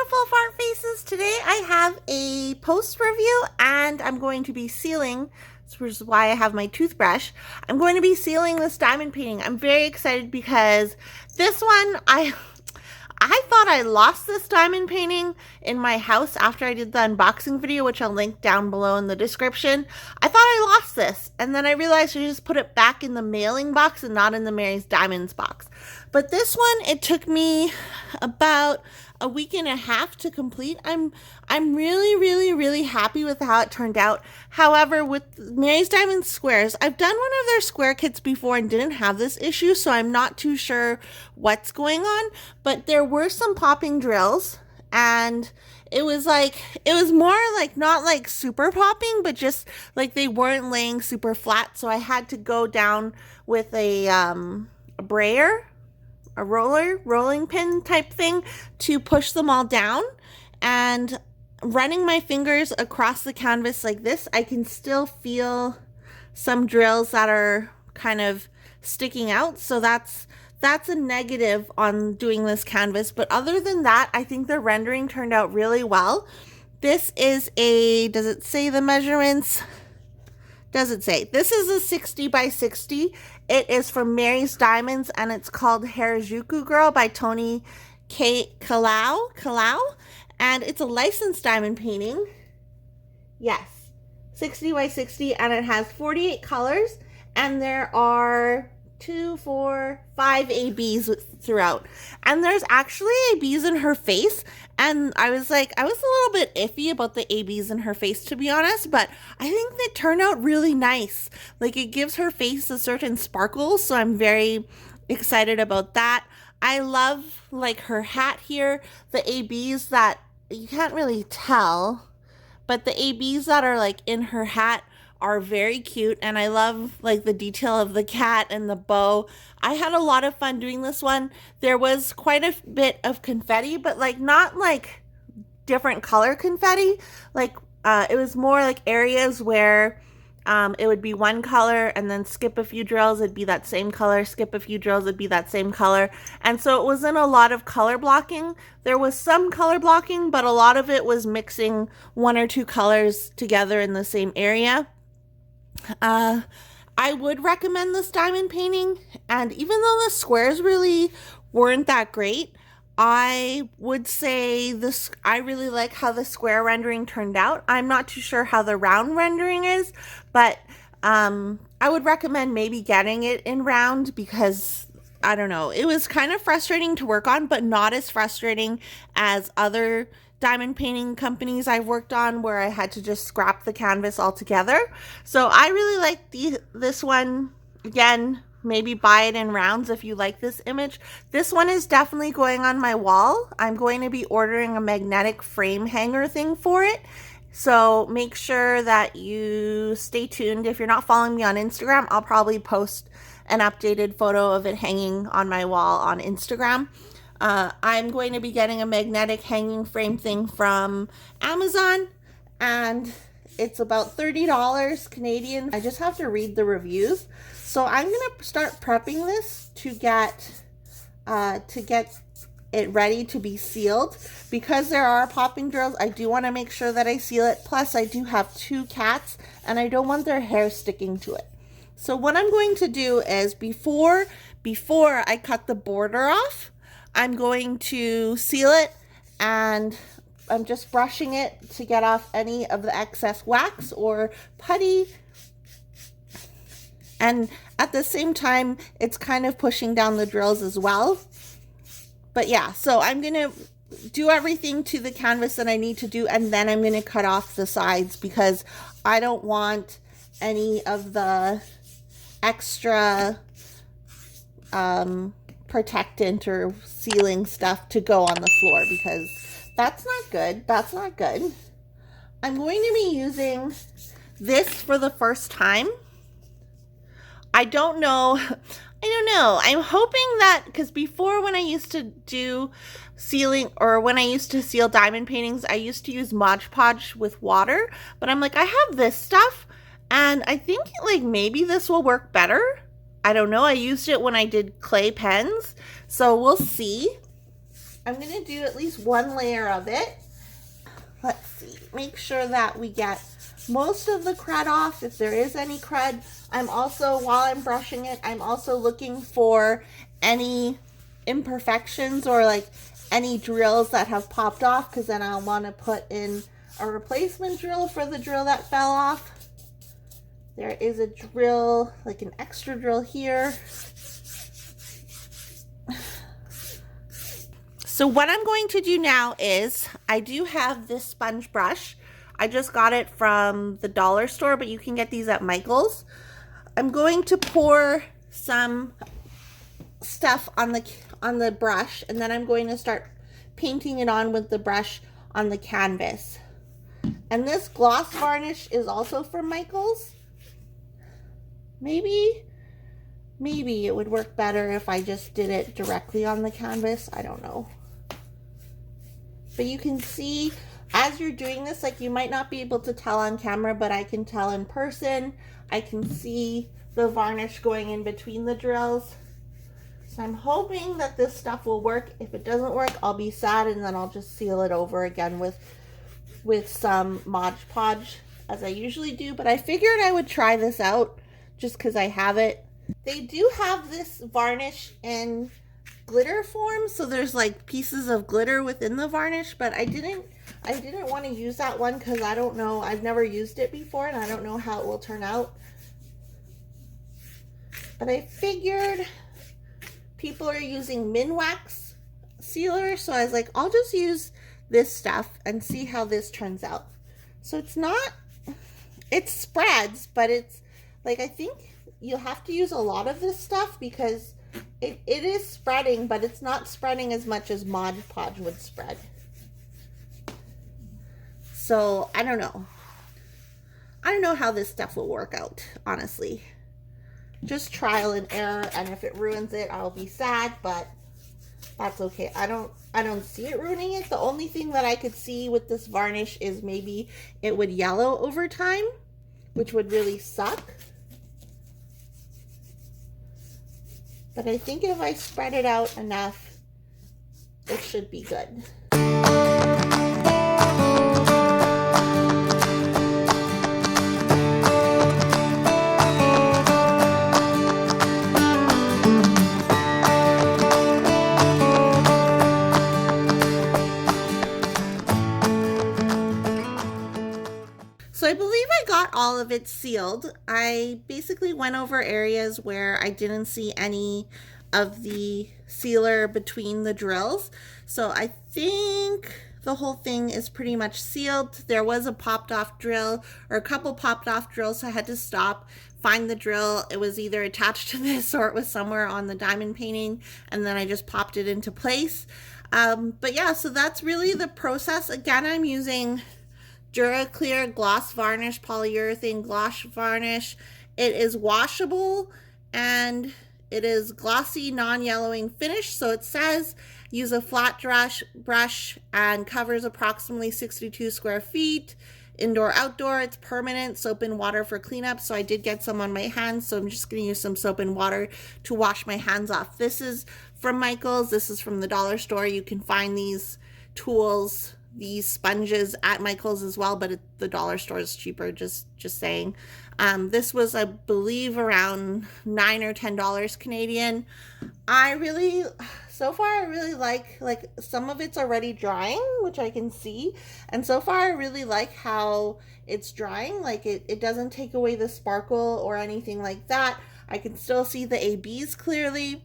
beautiful fart faces. Today I have a post review and I'm going to be sealing, which is why I have my toothbrush. I'm going to be sealing this diamond painting. I'm very excited because this one, I thought I lost this diamond painting in my house after I did the unboxing video, which I'll link down below in the description. I thought I lost this, and then I realized I just put it back in the mailing box and not in the Mary's Diamonds box. But this one, it took me about a week and a half to complete. I'm really happy with how it turned out. However, with Mary's Diamond squares, I've done one of their square kits before and didn't have this issue, so I'm not too sure what's going on. But there were some popping drills, and it was more like not like super popping, but just like they weren't laying super flat. So I had to go down with a brayer, a rolling pin type thing to push them all down. And running my fingers across the canvas like this, I can still feel some drills that are kind of sticking out. So that's a negative on doing this canvas. But other than that, I think the rendering turned out really well. This is does it say the measurements? Does it say? This is a 60 by 60. It is from Mary's Diamonds, and it's called Harajuku Girl by Tony Kalau. And it's a licensed diamond painting. Yes, 60 by 60, and it has 48 colors, and there are 2, 4, 5 ABs throughout. And there's actually ABs in her face, and I was a little bit iffy about the ABs in her face, to be honest, but I think they turned out really nice. Like, it gives her face a certain sparkle, so I'm very excited about that. I love, like, her hat here, the ABs that you can't really tell, but the ABs that are, like, in her hat are very cute, and I love like the detail of the cat and the bow. I had a lot of fun doing this one. There was quite a bit of confetti, but like not like different color confetti. Like it was more like areas where it would be one color and then skip a few drills, it'd be that same color, skip a few drills, it'd be that same color. And so it wasn't a lot of color blocking. There was some color blocking, but a lot of it was mixing one or two colors together in the same area. I would recommend this diamond painting, and even though the squares really weren't that great, I would say I really like how the square rendering turned out. I'm not too sure how the round rendering is, but I would recommend maybe getting it in round because, I don't know, it was kind of frustrating to work on, but not as frustrating as other diamond painting companies I've worked on where I had to just scrap the canvas altogether. So I really like this one. Again, maybe buy it in rounds if you like this image. This one is definitely going on my wall. I'm going to be ordering a magnetic frame hanger thing for it. So make sure that you stay tuned. If you're not following me on Instagram, I'll probably post an updated photo of it hanging on my wall on Instagram. I'm going to be getting a magnetic hanging frame thing from Amazon, and it's about $30 Canadian. I just have to read the reviews. So I'm going to start prepping this to get it ready to be sealed. Because there are popping drills, I do want to make sure that I seal it. Plus, I do have 2 cats, and I don't want their hair sticking to it. So what I'm going to do is before I cut the border off, I'm going to seal it, and I'm just brushing it to get off any of the excess wax or putty. And at the same time, it's kind of pushing down the drills as well. But yeah, so I'm going to do everything to the canvas that I need to do, and then I'm going to cut off the sides because I don't want any of the extra protectant or sealing stuff to go on the floor because that's not good. That's not good. I'm going to be using this for the first time. I don't know. I'm hoping that, because before when I used to do sealing, or when I used to seal diamond paintings, I used to use Mod Podge with water, but I'm like, I have this stuff and I think like maybe this will work better. I don't know. I used it when I did clay pens, so we'll see. I'm going to do at least one layer of it. Let's see, make sure that we get most of the crud off, if there is any crud. I'm also, while I'm brushing it, I'm also looking for any imperfections or like any drills that have popped off, because then I'll want to put in a replacement drill for the drill that fell off. There is a drill, like an extra drill here. So what I'm going to do now is, I do have this sponge brush. I just got it from the dollar store, but you can get these at Michael's. I'm going to pour some stuff on the brush, and then I'm going to start painting it on with the brush on the canvas. And this gloss varnish is also from Michael's. Maybe it would work better if I just did it directly on the canvas. I don't know. But you can see as you're doing this, like, you might not be able to tell on camera, but I can tell in person. I can see the varnish going in between the drills. So I'm hoping that this stuff will work. If it doesn't work, I'll be sad, and then I'll just seal it over again with some Mod Podge, as I usually do. But I figured I would try this out just because I have it. They do have this varnish in glitter form, so there's like pieces of glitter within the varnish, but I didn't want to use that one because I don't know, I've never used it before and I don't know how it will turn out. But I figured people are using Minwax sealer, so I was like, I'll just use this stuff and see how this turns out. So it spreads, but it's like, I think you'll have to use a lot of this stuff because it is spreading, but it's not spreading as much as Mod Podge would spread. So I don't know. I don't know how this stuff will work out, honestly. Just trial and error, and if it ruins it, I'll be sad, but that's okay. I don't see it ruining it. The only thing that I could see with this varnish is maybe it would yellow over time, which would really suck. But I think if I spread it out enough, it should be good. So I believe I got all of it sealed. I basically went over areas where I didn't see any of the sealer between the drills. So I think the whole thing is pretty much sealed. There was a popped off drill, or a couple popped off drills, so I had to stop, find the drill. It was either attached to this or it was somewhere on the diamond painting, and then I just popped it into place. But yeah, so that's really the process. Again, I'm using DuraClear Gloss Varnish, polyurethane gloss varnish. It is washable and it is glossy, non-yellowing finish. So it says use a flat brush and covers approximately 62 square feet. Indoor, outdoor, it's permanent. Soap and water for cleanup. So I did get some on my hands, so I'm just going to use some soap and water to wash my hands off. This is from Michael's. This is from the dollar store. You can find these tools, these sponges, at Michael's as well, but the dollar store is cheaper, just saying. This was, I believe, around $9 or $10 Canadian. So far I really like some of it's already drying, which I can see, and so far I really like how it's drying. Like it doesn't take away the sparkle or anything like that. I can still see the ABs clearly.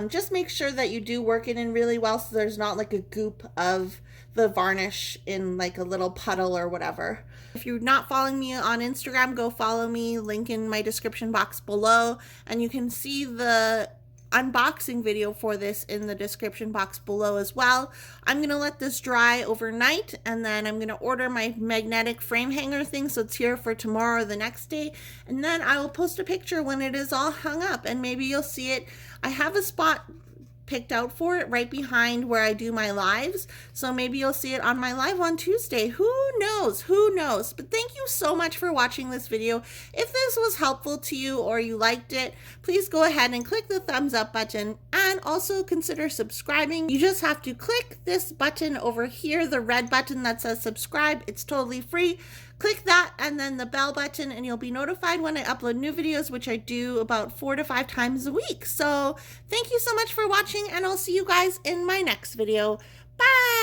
Just make sure that you do work it in really well so there's not like a goop of the varnish in like a little puddle or whatever. If you're not following me on Instagram, go follow me, link in my description box below, and you can see the unboxing video for this in the description box below as well. I'm gonna let this dry overnight, and then I'm gonna order my magnetic frame hanger thing so it's here for tomorrow or the next day, and then I will post a picture when it is all hung up, and maybe you'll see it. I have a spot picked out for it right behind where I do my lives. So maybe you'll see it on my live on Tuesday. Who knows? Who knows? But thank you so much for watching this video. If this was helpful to you or you liked it, please go ahead and click the thumbs up button and also consider subscribing. You just have to click this button over here, the red button that says subscribe. It's totally free. Click that and then the bell button and you'll be notified when I upload new videos, which I do about 4 to 5 times a week. So thank you so much for watching and I'll see you guys in my next video. Bye!